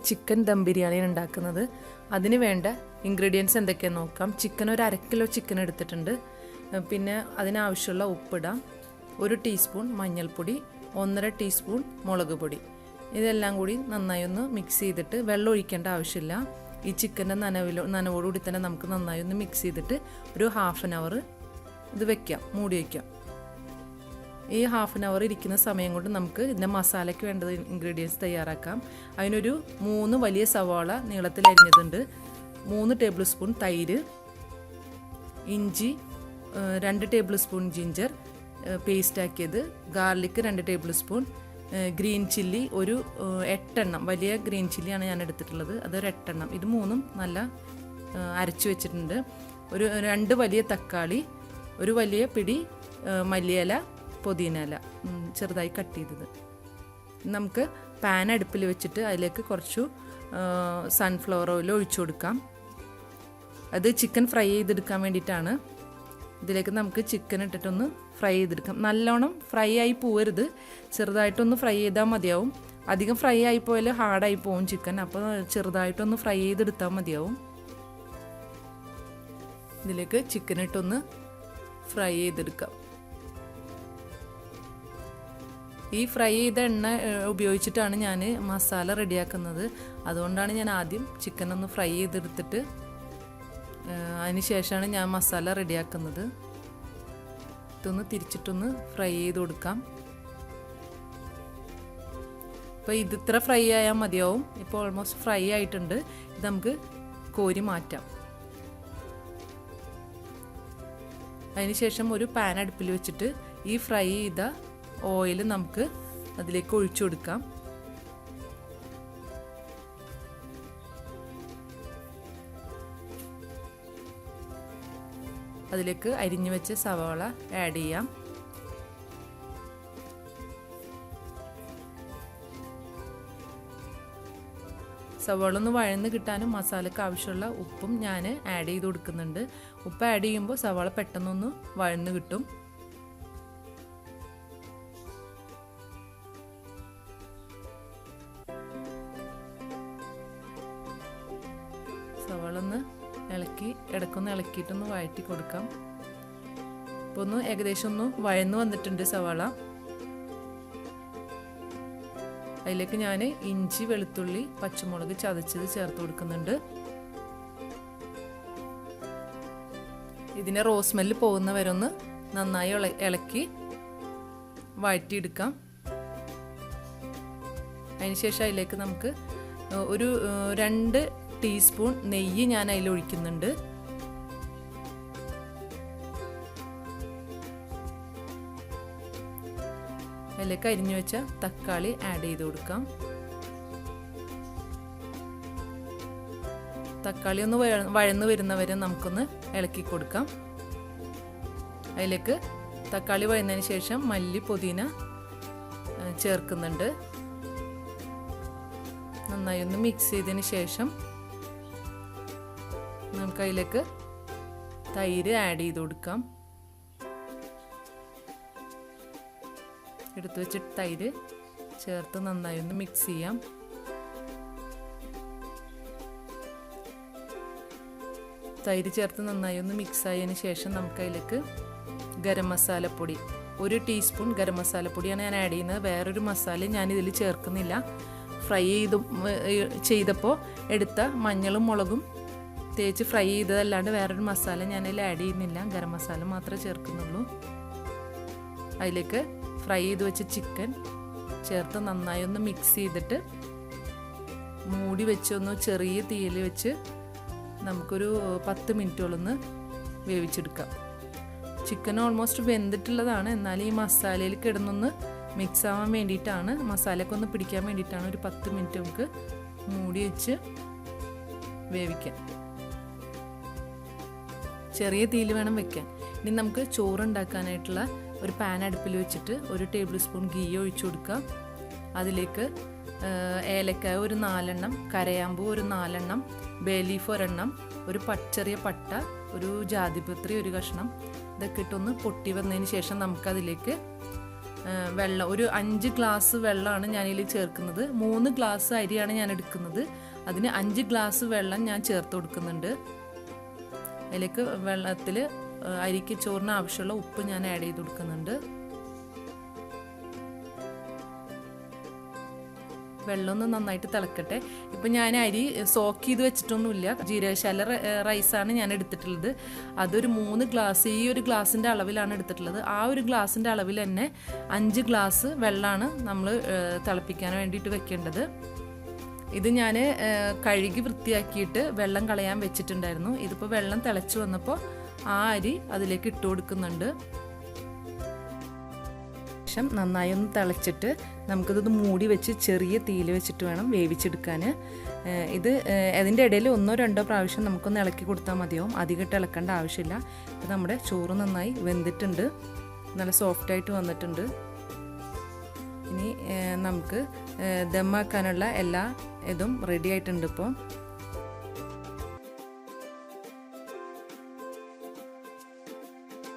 Chicken dum ബിരിയാണിയാണ് ഉണ്ടാക്കുന്നത്. അതിന് വേണ്ട ഇൻഗ്രീഡിയൻസ് എന്തൊക്കെയാണെന്ന് നോക്കാം. ചിക്കൻ ഒരു 1/2 കിലോ ചിക്കൻ എടുത്തിട്ടുണ്ട്. പിന്നെ അതിനാവശ്യമുള്ള ഉപ്പിടാം, 1 ടീസ്പൂൺ മഞ്ഞൾപ്പൊടി, 1.5 ടീസ്പൂൺ മുളക് പൊടി. ഇതെല്ലാം കൂടി നന്നായി ഒന്ന് മിക്സ് ചെയ്തിട്ട് വെള്ളം ഒഴിക്കേണ്ട ആവശ്യമില്ല. ഈ ചിക്കൻ്റെ നനവോടുകൂടി തന്നെ നമുക്ക് നന്നായി ഒന്ന് മിക്സ് ചെയ്തിട്ട് ഒരു 1/2 അവർ ഇത് വെക്കാം, മൂടി വയ്ക്കാം. ഈ 1/2 അവർ ഇരിക്കുന്ന സമയം കൊണ്ട് നമുക്ക് ഇതിൻ്റെ മസാലയ്ക്ക് വേണ്ടത് ഇൻഗ്രീഡിയൻസ് തയ്യാറാക്കാം. അതിനൊരു 3 വലിയ സവാള നീളത്തിൽ അരിഞ്ഞതുണ്ട്, 3 ടേബിൾ സ്പൂൺ തൈര്, ഇഞ്ചി 2 ടേബിൾ സ്പൂൺ ജിഞ്ചർ പേസ്റ്റാക്കിയത്, garlic 2 table spoon, green chilli ഒരു 8 എണ്ണം, വലിയ ഗ്രീൻ ചില്ലിയാണ് ഞാൻ എടുത്തിട്ടുള്ളത്, അതൊരു 8 എണ്ണം. ഇത് 3ഉം നല്ല അരച്ചു വെച്ചിട്ടുണ്ട്. ഒരു 2 വലിയ തക്കാളി, ഒരു വലിയ പിടി മല്ലിയില, പുതിനയില ചെറുതായി കട്ട് ചെയ്തത്. നമുക്ക് പാൻ അടുപ്പിൽ വെച്ചിട്ട് അതിലേക്ക് കുറച്ചു സൺഫ്ലവർ ഓയിൽ ഒഴിച്ചു കൊടുക്കാം. അത് ചിക്കൻ ഫ്രൈ ചെയ്തെടുക്കാൻ വേണ്ടിയിട്ടാണ്. ഇതിലേക്ക് നമുക്ക് ചിക്കൻ ഇട്ടിട്ടൊന്ന് ഫ്രൈ ചെയ്തെടുക്കാം. നല്ലോണം ഫ്രൈ ആയി പോവരുത്, ചെറുതായിട്ടൊന്ന് ഫ്രൈ ചെയ്താൽ മതിയാവും. അധികം ഫ്രൈ ആയി പോയാൽ ഹാർഡായി പോവും ചിക്കൻ, അപ്പോൾ ചെറുതായിട്ടൊന്ന് ഫ്രൈ ചെയ്തെടുത്താൽ മതിയാവും. ഇതിലേക്ക് ചിക്കൻ ഇട്ടൊന്ന് ഫ്രൈ ചെയ്തെടുക്കാം. ഈ ഫ്രൈ ചെയ്ത എണ്ണ ഉപയോഗിച്ചിട്ടാണ് ഞാൻ മസാല റെഡിയാക്കുന്നത്. അതുകൊണ്ടാണ് ഞാൻ ആദ്യം ചിക്കൻ ഒന്ന് ഫ്രൈ ചെയ്തെടുത്തിട്ട് അതിന് ശേഷമാണ് ഞാൻ മസാല റെഡിയാക്കുന്നത്. ഇതൊന്ന് തിരിച്ചിട്ടൊന്ന് ഫ്രൈ ചെയ്ത് കൊടുക്കാം. ഇപ്പോൾ ഇത് ഇത്ര ഫ്രൈ ആയാൽ മതിയാവും. ഇപ്പോൾ ഓൾമോസ്റ്റ് ഫ്രൈ ആയിട്ടുണ്ട്. ഇത് നമുക്ക് കോരി മാറ്റാം. അതിന് ശേഷം ഒരു പാൻ അടുപ്പിൽ വെച്ചിട്ട് ഈ ഫ്രൈ ചെയ്ത ഓയിൽ നമുക്ക് അതിലേക്ക് ഒഴിച്ചു കൊടുക്കാം. അതിലേക്ക് അരിഞ്ഞു വെച്ച സവാള ആഡ് ചെയ്യാം. സവാള ഒന്ന് വഴന്ന് കിട്ടാനും മസാലയ്ക്ക് ആവശ്യമുള്ള ഉപ്പും ഞാൻ ആഡ് ചെയ്ത് കൊടുക്കുന്നുണ്ട്. ഉപ്പ് ആഡ് ചെയ്യുമ്പോൾ സവാള പെട്ടെന്നൊന്ന് വഴന്ന് കിട്ടും. സവാള ഒന്ന് ഇളക്കി ഇടയ്ക്കൊന്ന് ഇളക്കിയിട്ടൊന്ന് വഴറ്റി കൊടുക്കാം. ഇപ്പോൾ ഒന്ന് ഏകദേശം ഒന്ന് വഴന്ന് വന്നിട്ടുണ്ട് സവാള. അതിലേക്ക് ഞാൻ ഇഞ്ചി, വെളുത്തുള്ളി, പച്ചമുളക് ചതച്ചത് ചേർത്ത് കൊടുക്കുന്നുണ്ട്. ഇതിനെ റോസ് സ്മെല്ല് പോകുന്ന വരെ ഒന്ന് നന്നായി ഇളക്കി വഴറ്റിയെടുക്കാം. അതിനുശേഷം അതിലേക്ക് നമുക്ക് ഒരു 2 ടീസ്പൂൺ നെയ്യ് ഞാൻ അതിൽ ഒഴിക്കുന്നുണ്ട്. അതിലേക്ക് അരിഞ്ഞു വെച്ച തക്കാളി ആഡ് ചെയ്ത് കൊടുക്കാം. തക്കാളി ഒന്ന് വഴന്ന് വരുന്നവരെ നമുക്കൊന്ന് ഇളക്കി കൊടുക്കാം. അതിലേക്ക് തക്കാളി വഴന്നതിന് ശേഷം മല്ലി, പുതിന ചേർക്കുന്നുണ്ട്. നന്നായി ഒന്ന് മിക്സ് ചെയ്തതിന് ശേഷം നമുക്ക് അതിലേക്ക് തൈര് ആഡ് ചെയ്ത് കൊടുക്കാം. എടുത്തു വെച്ചിട്ട് തൈര് ചേർത്ത് നന്നായി ഒന്ന് മിക്സ് ചെയ്യാം. തൈര് ചേർത്ത് നന്നായി ഒന്ന് മിക്സ് ആയതിന് ശേഷം നമുക്ക് അതിലേക്ക് ഗരം മസാലപ്പൊടി 1 ടീസ്പൂൺ ഗരം മസാലപ്പൊടിയാണ് ഞാൻ ആഡ് ചെയ്യുന്നത്. വേറൊരു മസാലയും ഞാനിതിൽ ചേർക്കുന്നില്ല. ഫ്രൈ ചെയ്തപ്പോൾ എടുത്ത മഞ്ഞളും മുളകും തേച്ച് ഫ്രൈ ചെയ്തതല്ലാണ്ട് വേറൊരു മസാല ഞാനതിൽ ആഡ് ചെയ്യുന്നില്ല. ഗരം മസാല മാത്രമേ ചേർക്കുന്നുള്ളൂ. അതിലേക്ക് ഫ്രൈ ചെയ്ത് വെച്ച ചിക്കൻ ചേർത്ത് നന്നായി ഒന്ന് മിക്സ് ചെയ്തിട്ട് മൂടി വെച്ച് ഒന്ന് ചെറിയ തീയിൽ വെച്ച് നമുക്കൊരു 10 മിനിറ്റോളൊന്ന് വേവിച്ചെടുക്കാം. ചിക്കൻ ഓൾമോസ്റ്റ് വെന്തിട്ടുള്ളതാണ്, എന്നാൽ ഈ മസാലയിൽ കിടന്നൊന്ന് മിക്സ് ആവാൻ വേണ്ടിയിട്ടാണ്, മസാലയൊക്കെ ഒന്ന് പിടിക്കാൻ വേണ്ടിയിട്ടാണ് ഒരു 10 മിനിറ്റ് നമുക്ക് മൂടി വെച്ച് വേവിക്കാം. ചെറിയ തീയിൽ വേണം വെക്കാൻ. ഇനി നമുക്ക് ചോറുണ്ടാക്കാനായിട്ടുള്ള ഒരു പാൻ അടുപ്പിൽ വെച്ചിട്ട് 1 ടേബിൾ സ്പൂൺ ഗീ ഒഴിച്ചു കൊടുക്കാം. അതിലേക്ക് ഏലക്കായ ഒരു 4 എണ്ണം, കരയാമ്പൂ ഒരു 4 എണ്ണം, ബേ ലീഫ് 1 എണ്ണം, ഒരു ചെറിയ പട്ട, ഒരു ജാതിപത്രി 1 കഷ്ണം, ഇതൊക്കെ ഇട്ടൊന്ന് പൊട്ടി വന്നതിന് ശേഷം നമുക്കതിലേക്ക് വെള്ളം, ഒരു 5 ഗ്ലാസ് വെള്ളമാണ് ഞാനിതിൽ ചേർക്കുന്നത്. 3 ഗ്ലാസ് അരിയാണ് ഞാൻ എടുക്കുന്നത്. അതിന് 5 ഗ്ലാസ് വെള്ളം ഞാൻ ചേർത്ത് കൊടുക്കുന്നുണ്ട്. അതിലേക്ക് വെള്ളത്തിൽ അരിക്ക് ചോറിന് ആവശ്യമുള്ള ഉപ്പ് ഞാൻ ആഡ് ചെയ്ത് കൊടുക്കുന്നുണ്ട്. വെള്ളം ഒന്ന് നന്നായിട്ട് തിളക്കട്ടെ. ഇപ്പം ഞാൻ അരി സോക്ക് ചെയ്ത് വെച്ചിട്ടൊന്നുമില്ല. ജീരകശാല റൈസാണ് ഞാൻ എടുത്തിട്ടുള്ളത്. അതൊരു 3 ഗ്ലാസ്, ഈ ഒരു ഗ്ലാസിൻ്റെ അളവിലാണ് എടുത്തിട്ടുള്ളത്. ആ ഒരു ഗ്ലാസിൻ്റെ അളവിൽ തന്നെ 5 ഗ്ലാസ് വെള്ളമാണ് നമ്മൾ തിളപ്പിക്കാൻ വേണ്ടിയിട്ട് വെക്കേണ്ടത്. ഇത് ഞാൻ കഴുകി വൃത്തിയാക്കിയിട്ട് വെള്ളം കളയാൻ വെച്ചിട്ടുണ്ടായിരുന്നു. ഇതിപ്പോൾ വെള്ളം തിളച്ച് വന്നപ്പോൾ ആ അരി അതിലേക്ക് ഇട്ട് കൊടുക്കുന്നുണ്ട്. ശേഷം നന്നായി ഒന്ന് തിളച്ചിട്ട് നമുക്കിത് മൂടി വെച്ച് ചെറിയ തീയിൽ വെച്ചിട്ട് വേണം വേവിച്ചെടുക്കാൻ. ഇത് അതിൻ്റെ ഇടയിൽ 1-2 പ്രാവശ്യം നമുക്കൊന്ന് ഇളക്കി കൊടുത്താൽ മതിയാവും. അധികം ഇളക്കേണ്ട ആവശ്യമില്ല. ഇത് നമ്മുടെ ചോറ് നന്നായി വെന്തിട്ടുണ്ട്, നല്ല സോഫ്റ്റായിട്ട് വന്നിട്ടുണ്ട്. ഇനി നമുക്ക് ദമ്മാക്കാനുള്ള എല്ലാ ഇതും റെഡി ആയിട്ടുണ്ട്. ഇപ്പോൾ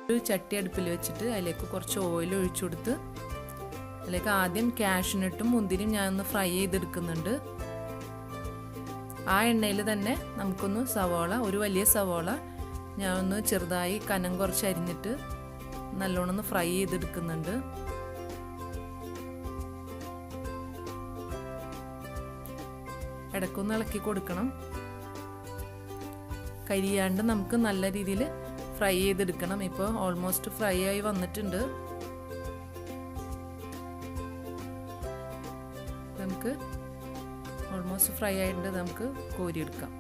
ഒരു ചട്ടി അടുപ്പിൽ വെച്ചിട്ട് അതിലേക്ക് കുറച്ച് ഓയിൽ ഒഴിച്ചു കൊടുത്ത് അതിലേക്ക് ആദ്യം കാഷ്നട്ടും മുന്തിരിയും ഞാനൊന്ന് ഫ്രൈ ചെയ്തെടുക്കുന്നുണ്ട്. ആ എണ്ണയിൽ തന്നെ നമുക്കൊന്ന് സവാള, ഒരു വലിയ സവാള ഞാനൊന്ന് ചെറുതായി കനം കുറച്ച് അരിഞ്ഞിട്ട് നല്ലോണം ഒന്ന് ഫ്രൈ ചെയ്തെടുക്കുന്നുണ്ട്. ഇടയ്ക്കൊന്ന് ഇളക്കി കൊടുക്കണം. കരിയാണ്ട് നമുക്ക് നല്ല രീതിയിൽ ഫ്രൈ ചെയ്തെടുക്കണം. ഇപ്പോൾ ഓൾമോസ്റ്റ് ഫ്രൈ ആയി വന്നിട്ടുണ്ട്. നമുക്ക് ഓൾമോസ്റ്റ് ഫ്രൈ ആയിട്ടുണ്ട്. നമുക്ക് കോരിയെടുക്കാം.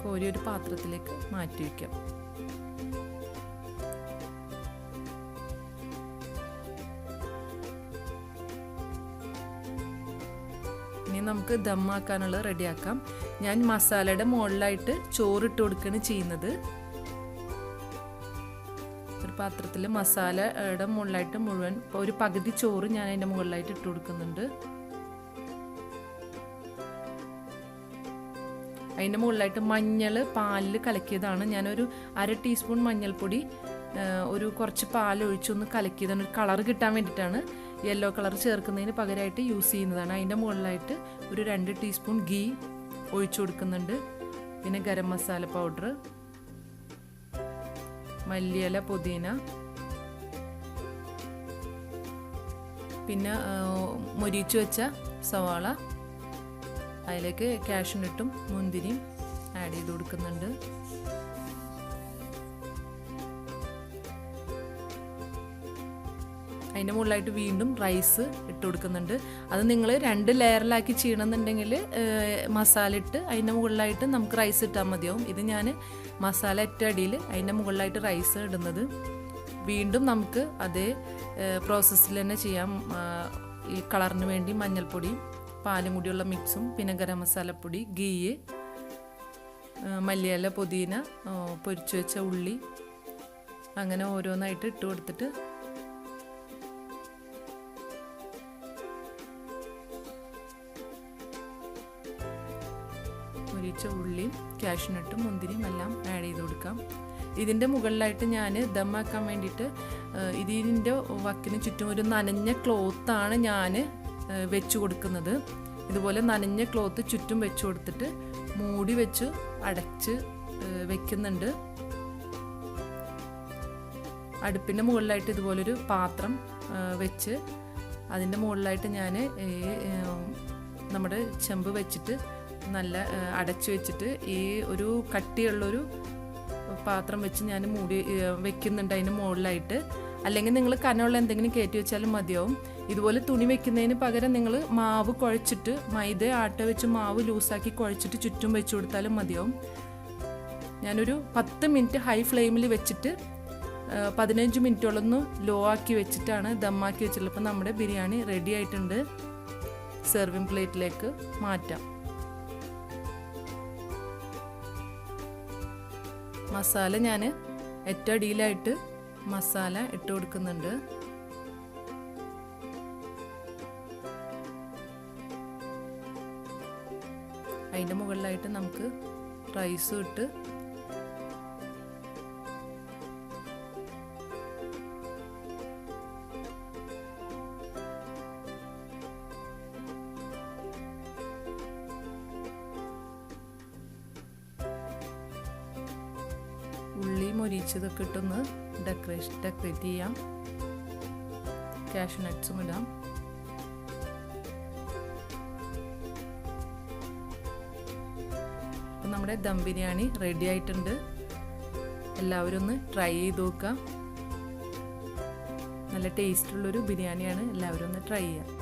കോരി ഒരു പാത്രത്തിലേക്ക് മാറ്റി വയ്ക്കാം. ഇനി നമുക്ക് ദമ്മാക്കാനുള്ളത് റെഡിയാക്കാം. ഞാൻ മസാലയുടെ മുകളിലായിട്ട് ചോറിട്ട് കൊടുക്കുകയാണ് ചെയ്യുന്നത്. ഒരു പാത്രത്തിൽ മസാലയുടെ മുകളിലായിട്ട് മുഴുവൻ ഒരു പകുതി ചോറ് ഞാൻ അതിൻ്റെ മുകളിലായിട്ട് ഇട്ട് കൊടുക്കുന്നുണ്ട്. അതിൻ്റെ മുകളിലായിട്ട് മഞ്ഞൾ പാലിൽ കലക്കിയതാണ്. ഞാനൊരു 1/2 ടീസ്പൂൺ മഞ്ഞൾപ്പൊടി ഒരു കുറച്ച് പാൽ ഒഴിച്ചൊന്ന് കലക്കിയതാണ്. ഒരു കളർ കിട്ടാൻ വേണ്ടിയിട്ടാണ്. യെല്ലോ കളർ ചേർക്കുന്നതിന് പകരമായിട്ട് യൂസ് ചെയ്യുന്നതാണ്. അതിൻ്റെ മുകളിലായിട്ട് ഒരു 2 ടീസ്പൂൺ ഗീ ഒഴിച്ചു കൊടുക്കുന്നുണ്ട്. പിന്നെ ഗരം മസാല പൗഡർ, മല്ലിയില, പുതിന, പിന്നെ മൊരിച്ചു വെച്ച സവാള, അതിലേക്ക് കാഷ്നട്ടും മുന്തിരിയും ആഡ് ചെയ്ത് കൊടുക്കുന്നുണ്ട്. അതിൻ്റെ മുകളിലായിട്ട് വീണ്ടും റൈസ് ഇട്ട് കൊടുക്കുന്നുണ്ട്. അത് നിങ്ങൾ 2 ലെയറിലാക്കി ചെയ്യണമെന്നുണ്ടെങ്കിൽ മസാല ഇട്ട് അതിൻ്റെ മുകളിലായിട്ട് നമുക്ക് റൈസ് ഇട്ടാൽ മതിയാവും. ഇത് ഞാൻ മസാല ഏറ്റ അടിയിൽ അതിൻ്റെ മുകളിലായിട്ട് റൈസ് ഇടുന്നത്. വീണ്ടും നമുക്ക് അതേ പ്രോസസ്സിൽ തന്നെ ചെയ്യാം. ഈ കളറിന് വേണ്ടി മഞ്ഞൾപ്പൊടി, പാലും കൂടിയുള്ള മിക്സും, പിന്നെ ഗരം മസാലപ്പൊടി, ഗീ, മല്ലിയില, പുതിന, പൊരിച്ചു വെച്ച ഉള്ളി, അങ്ങനെ ഓരോന്നായിട്ട് ഇട്ട് കൊടുത്തിട്ട് പൊരിച്ച ഉള്ളിയും കാഷ്നട്ടും മുന്തിരിയും എല്ലാം ആഡ് ചെയ്ത് കൊടുക്കാം. ഇതിൻ്റെ മുകളിലായിട്ട് ഞാൻ ദമ്മാക്കാൻ വേണ്ടിയിട്ട് ഇതിൻ്റെ വക്കിന് ചുറ്റും ഒരു നനഞ്ഞ ക്ലോത്താണ് ഞാൻ വെച്ച് കൊടുക്കുന്നത്. ഇതുപോലെ നനഞ്ഞ ക്ലോത്ത് ചുറ്റും വെച്ച് കൊടുത്തിട്ട് മൂടി വെച്ച് അടച്ച് വെക്കുന്നുണ്ട്. അടുപ്പിൻ്റെ മുകളിലായിട്ട് ഇതുപോലൊരു പാത്രം വെച്ച് അതിൻ്റെ മുകളിലായിട്ട് ഞാൻ നമ്മുടെ ചെമ്പ് വെച്ചിട്ട് നല്ല അടച്ചു വെച്ചിട്ട് ഈ ഒരു കട്ടിയുള്ളൊരു പാത്രം വെച്ച് ഞാൻ മൂടി വെക്കുന്നുണ്ട് അതിന് മുകളിലായിട്ട്. അല്ലെങ്കിൽ നിങ്ങൾ കനമുള്ള എന്തെങ്കിലും കയറ്റി വെച്ചാലും മതിയാവും. ഇതുപോലെ തുണി വെക്കുന്നതിന് പകരം നിങ്ങൾ മാവ് കുഴച്ചിട്ട്, മൈദ ആട്ട വെച്ച് മാവ് ലൂസാക്കി കുഴച്ചിട്ട് ചുറ്റും വെച്ച് കൊടുത്താലും മതിയാവും. ഞാനൊരു 10 മിനിറ്റ് ഹൈ ഫ്ലെയിമിൽ വെച്ചിട്ട് 15 മിനിറ്റോളൊന്ന് ലോ ആക്കി വെച്ചിട്ടാണ് ദമ്മാക്കി വെച്ചിട്ടുള്ളത്. അപ്പം നമ്മുടെ ബിരിയാണി റെഡി ആയിട്ടുണ്ട്. സെർവിങ് പ്ലേറ്റിലേക്ക് മാറ്റാം. മസാല ഞാൻ ഏറ്റവും അടിയിലായിട്ട് മസാല ഇട്ട് കൊടുക്കുന്നുണ്ട്. അതിൻ്റെ മുകളിലായിട്ട് നമുക്ക് റൈസും ഇട്ട് മൊരിച്ചതൊക്കെ ഇട്ടൊന്ന് ഡെക്കറേറ്റ് ചെയ്യാം. കാഷ്യൂ നട്ട്സും ഇടാം. അപ്പം നമ്മുടെ ദം ബിരിയാണി റെഡി ആയിട്ടുണ്ട്. എല്ലാവരും ഒന്ന് ട്രൈ ചെയ്ത് നോക്കാം. നല്ല ടേസ്റ്റുള്ളൊരു ബിരിയാണിയാണ്. എല്ലാവരും ഒന്ന് ട്രൈ ചെയ്യാം.